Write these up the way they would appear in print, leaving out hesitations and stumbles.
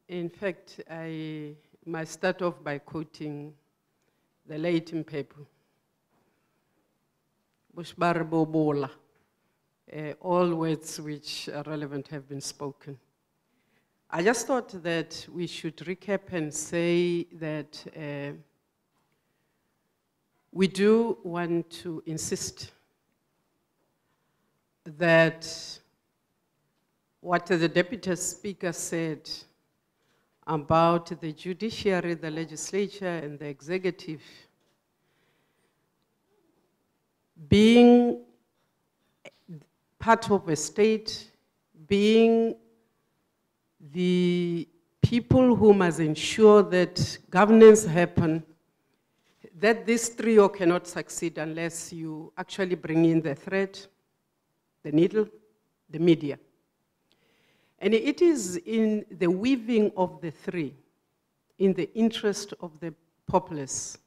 In fact, I must start off by quoting the late Mpepu. Bushbarbobola. All words which are relevant have been spoken. I just thought that we should recap and say that we do want to insist that what the Deputy Speaker said about the judiciary, the legislature, and the executive being part of a state, being the people who must ensure that governance happen, that this trio cannot succeed unless you actually bring in the thread, the needle, the media. And it is in the weaving of the three, in the interest of the populace,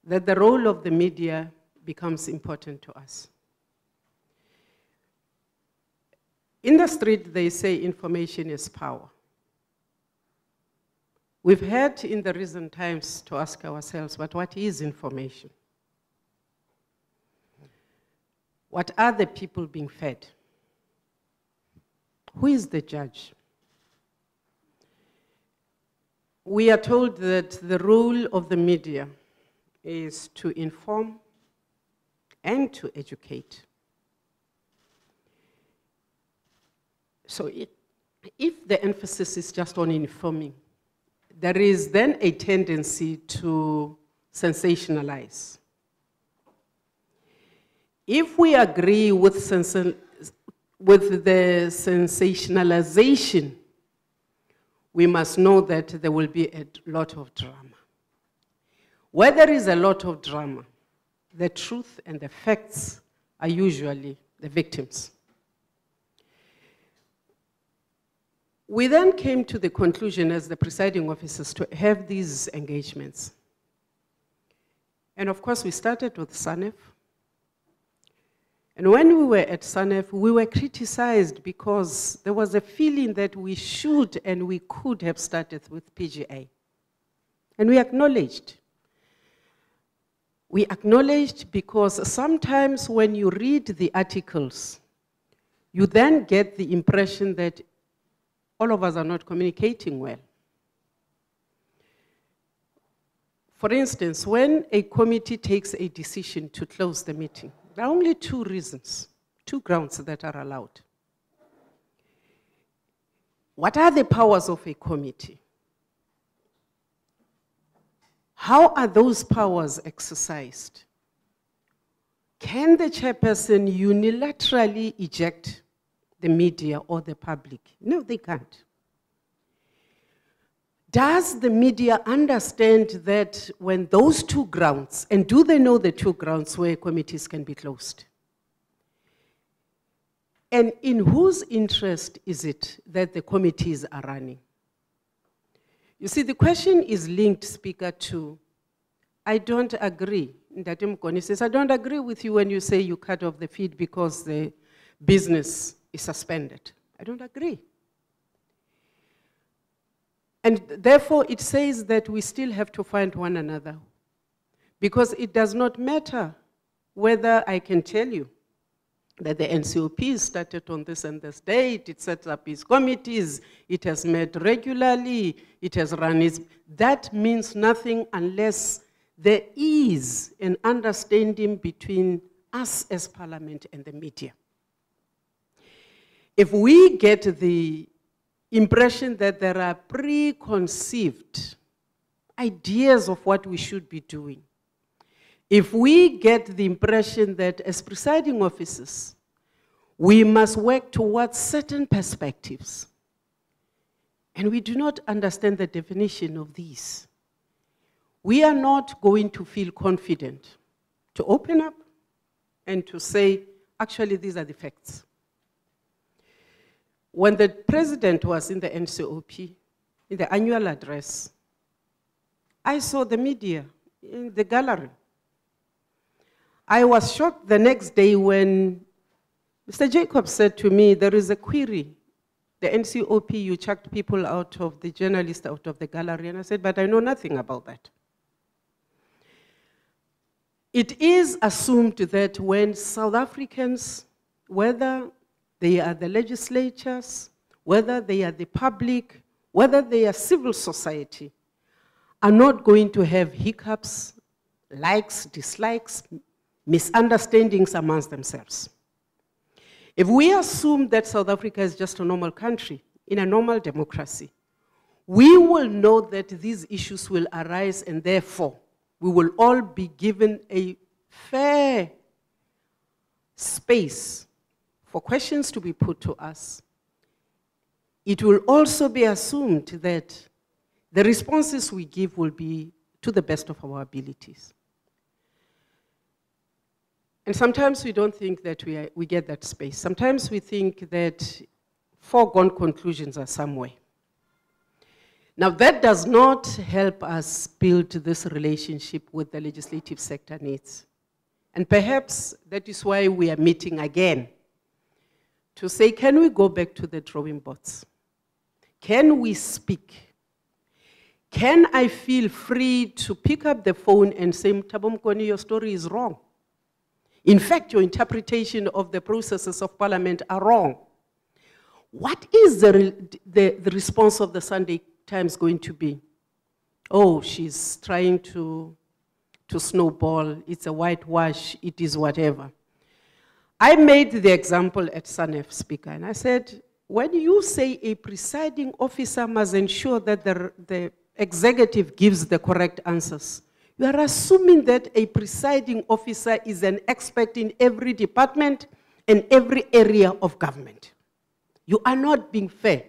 that the role of the media becomes important to us. In the street, they say information is power. We've had in the recent times to ask ourselves, but what is information? What are the people being fed? Who is the judge? We are told that the role of the media is to inform and to educate. So if the emphasis is just on informing, there is then a tendency to sensationalize. If we agree with the sensationalization, we must know that there will be a lot of drama. Where there is a lot of drama, the truth and the facts are usually the victims. We then came to the conclusion as the presiding officers to have these engagements. And of course, we started with SANEF. And when we were at SANEF, we were criticized because there was a feeling that we should and we could have started with PGA. And we acknowledged. We acknowledged because sometimes when you read the articles, you then get the impression that all of us are not communicating well. For instance, when a committee takes a decision to close the meeting, there are only two reasons, two grounds that are allowed. What are the powers of a committee? How are those powers exercised? Can the chairperson unilaterally eject the media or the public? No, they can't. Does the media understand that when those two grounds, and do they know the two grounds where committees can be closed? And in whose interest is it that the committees are running? You see, the question is linked, Speaker, to, I don't agree. Ndati Mkoni says, I don't agree with you when you say you cut off the feed because the business is suspended. I don't agree. And therefore, it says that we still have to find one another. Because it does not matter whether I can tell you that the NCOP started on this and this date, it sets up its committees, it has met regularly, it has run its... That means nothing unless there is an understanding between us as Parliament and the media. If we get the impression that there are preconceived ideas of what we should be doing, if we get the impression that as presiding officers, we must work towards certain perspectives, and we do not understand the definition of these, we are not going to feel confident to open up and to say, actually, these are the facts. When the president was in the NCOP, in the annual address, I saw the media in the gallery. I was shocked the next day when Mr. Jacob said to me, there is a query the NCOP, you chucked people out of the journalists out of the gallery. And I said, but I know nothing about that. It is assumed that when South Africans, whether they are the legislatures, whether they are the public, whether they are civil society, are not going to have hiccups, likes, dislikes, misunderstandings amongst themselves. If we assume that South Africa is just a normal country, in a normal democracy, we will know that these issues will arise, and therefore, we will all be given a fair space for questions to be put to us. It will also be assumed that the responses we give will be to the best of our abilities. And sometimes we don't think that we get that space. Sometimes we think that foregone conclusions are somewhere. Now, that does not help us build this relationship with the legislative sector needs. And perhaps that is why we are meeting again, to say, can we go back to the drawing boards? Can we speak? Can I feel free to pick up the phone and say, Thabo Mokoni, your story is wrong. In fact, your interpretation of the processes of parliament are wrong. What is the response of the Sunday Times going to be? Oh, she's trying to snowball, it's a whitewash, it is whatever. I made the example at SANEF, Speaker, and I said, when you say a presiding officer must ensure that the executive gives the correct answers, you are assuming that a presiding officer is an expert in every department and every area of government. You are not being fair.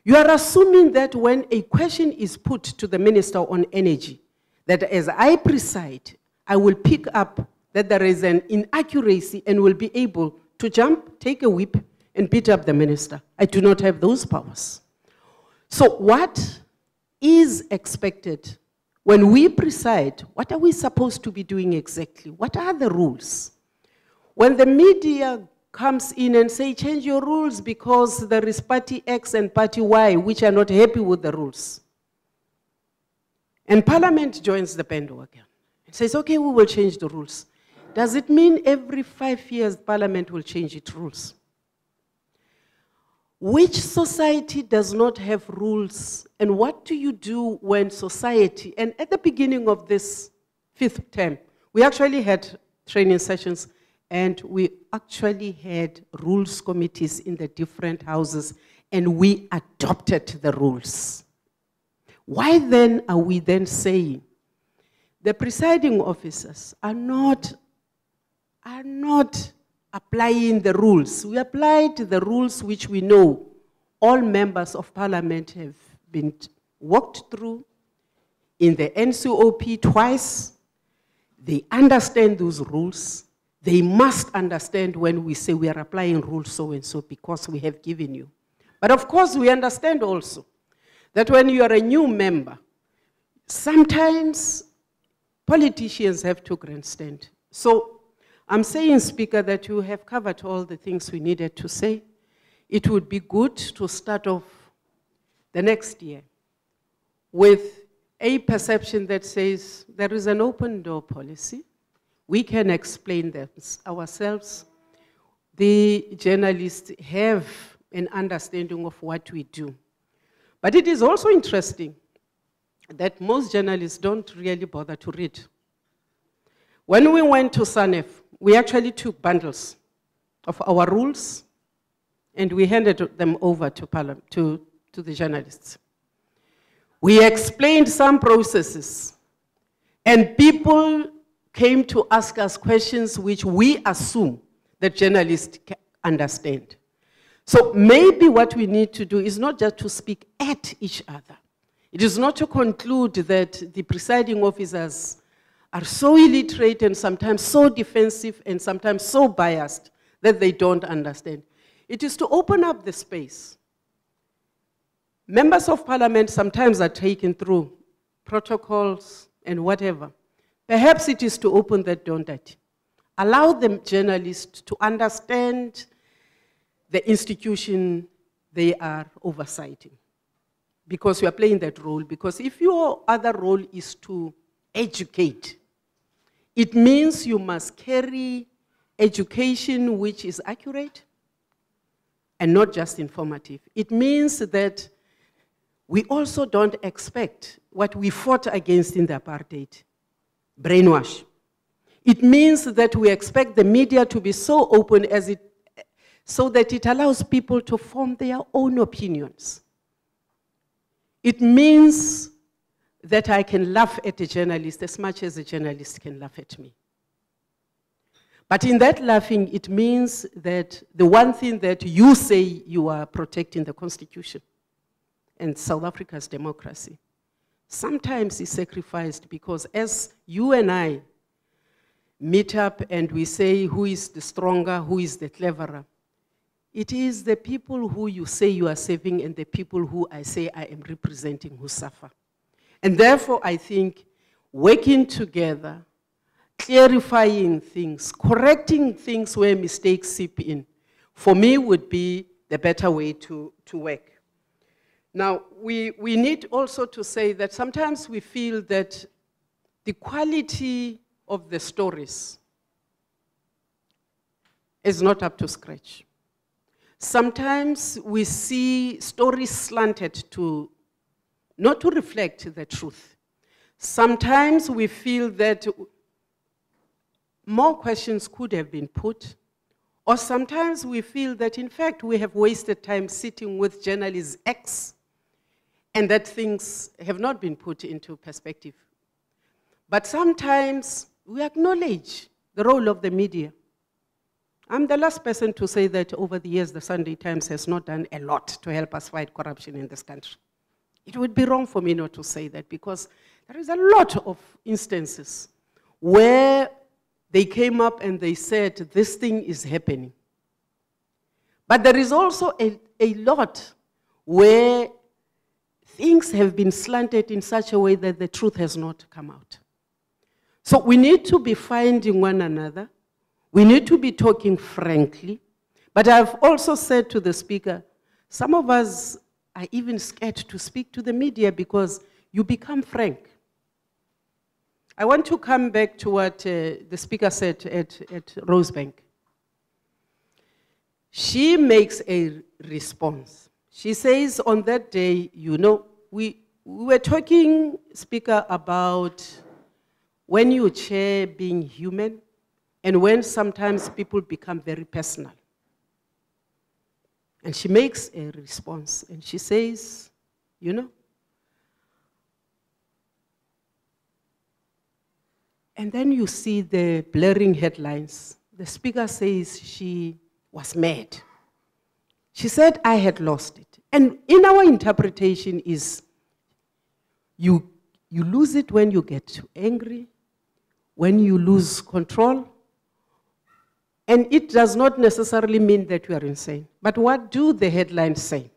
You are assuming that when a question is put to the Minister on Energy, that as I preside, I will pick up that there is an inaccuracy and will be able to jump, take a whip, and beat up the Minister. I do not have those powers. So what is expected when we preside? What are we supposed to be doing exactly? What are the rules? When the media comes in and say, change your rules because there is party X and party Y which are not happy with the rules. And Parliament joins the bandwagon and says, okay, we will change the rules. Does it mean every 5 years Parliament will change its rules? Which society does not have rules? And what do you do when society, and at the beginning of this 5th term, we actually had training sessions and we actually had rules committees in the different houses and we adopted the rules. Why then are we then saying the presiding officers are not applying the rules? We applied the rules which we know all members of Parliament have been walked through in the NCOP twice. They understand those rules. They must understand when we say we are applying rules so-and-so because we have given you. But of course, we understand also that when you are a new member, sometimes politicians have to grandstand. So I'm saying, Speaker, that you have covered all the things we needed to say. It would be good to start off the next year with a perception that says there is an open door policy. We can explain that ourselves. The journalists have an understanding of what we do. But it is also interesting that most journalists don't really bother to read. When we went to SANEF, we actually took bundles of our rules and we handed them over to the journalists. We explained some processes and people came to ask us questions which we assume that journalists understand. So maybe what we need to do is not just to speak at each other. It is not to conclude that the presiding officers are so illiterate and sometimes so defensive and sometimes so biased that they don't understand. It is to open up the space. Members of Parliament sometimes are taken through protocols and whatever. Perhaps it is to open that door, allow the journalists to understand the institution, they are oversighting. Because you are playing that role. Because if your other role is to educate, it means you must carry education which is accurate and not just informative. It means that we also don't expect what we fought against in the apartheid, brainwash. It means that we expect the media to be so open so that it allows people to form their own opinions. It means that I can laugh at a journalist as much as a journalist can laugh at me. But in that laughing, it means that the one thing that you say you are protecting the Constitution and South Africa's democracy, sometimes is sacrificed because as you and I meet up and we say who is the stronger, who is the cleverer, it is the people who you say you are saving and the people who I say I am representing who suffer. And therefore, I think working together, clarifying things, correcting things where mistakes seep in, for me would be the better way to work. Now, we need also to say that sometimes we feel that the quality of the stories is not up to scratch. Sometimes we see stories slanted to, not to reflect the truth. Sometimes we feel that more questions could have been put, or sometimes we feel that in fact we have wasted time sitting with journalist X and that things have not been put into perspective. But sometimes we acknowledge the role of the media. I'm the last person to say that over the years the Sunday Times has not done a lot to help us fight corruption in this country. It would be wrong for me not to say that because there is a lot of instances where they came up and they said this thing is happening. But there is also a lot where things have been slanted in such a way that the truth has not come out. So we need to be finding one another. We need to be talking frankly. But I've also said to the speaker, some of us are even scared to speak to the media because you become frank. I want to come back to what the speaker said at Rosebank. She makes a response. She says on that day, you know, we were talking, Speaker, about when you chair being human and when sometimes people become very personal. And she makes a response and she says, you know, and then you see the blaring headlines. The speaker says she was mad. She said, I had lost it. And in our interpretation is, you lose it when you get too angry, when you lose control. And it does not necessarily mean that you are insane. But what do the headlines say?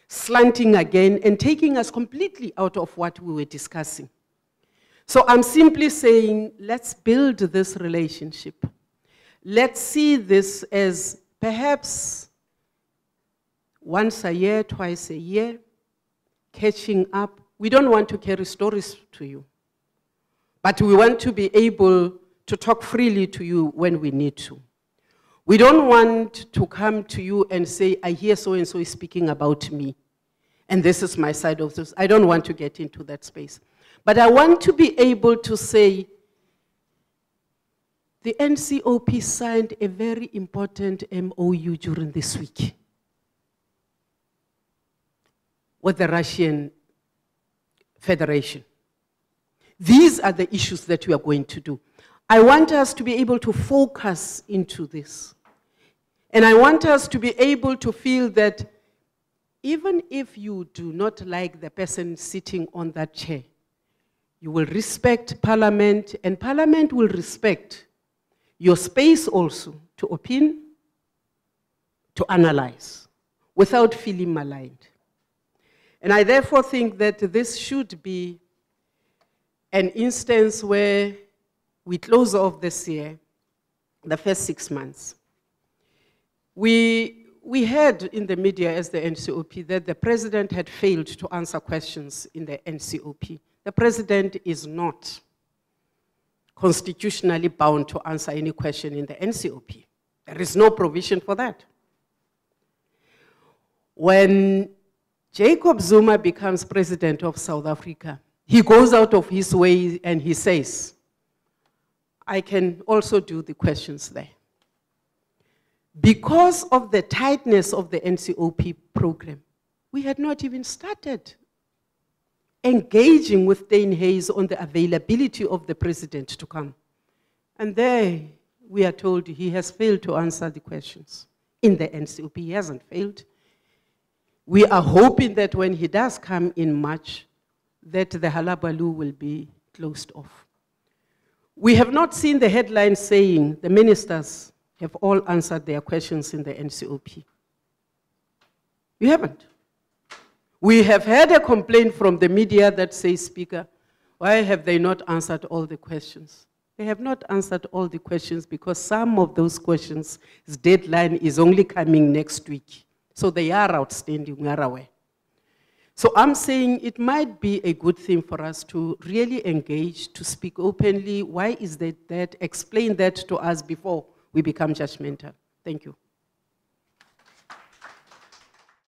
Slanting again and taking us completely out of what we were discussing. So I'm simply saying, let's build this relationship. Let's see this as perhaps once a year, twice a year, catching up. We don't want to carry stories to you, but we want to be able to talk freely to you when we need to. We don't want to come to you and say, I hear so-and-so is speaking about me, and this is my side of this. I don't want to get into that space. But I want to be able to say, the NCOP signed a very important MOU during this week with the Russian Federation. These are the issues that we are going to do. I want us to be able to focus into this. And I want us to be able to feel that even if you do not like the person sitting on that chair, you will respect Parliament, and Parliament will respect your space also to opine, to analyze, without feeling maligned. And I therefore think that this should be an instance where we close off this year, the first 6 months. We we heard in the media as the NCOP that the president had failed to answer questions in the NCOP. The president is not constitutionally bound to answer any question in the NCOP. There is no provision for that. When Jacob Zuma becomes president of South Africa, he goes out of his way and he says, I can also do the questions there. Because of the tightness of the NCOP program, we had not even started engaging with Dane Hayes on the availability of the president to come. And there we are told he has failed to answer the questions in the NCOP. He hasn't failed. We are hoping that when he does come in March, that the halabaloo will be closed off. We have not seen the headline saying the ministers have all answered their questions in the NCOP. We haven't. We have had a complaint from the media that says, Speaker, why have they not answered all the questions? They have not answered all the questions because some of those questions' deadline is only coming next week. So they are outstanding, we are aware. So I'm saying it might be a good thing for us to really engage, to speak openly. Why is that? Explain that to us before we become judgmental. Thank you.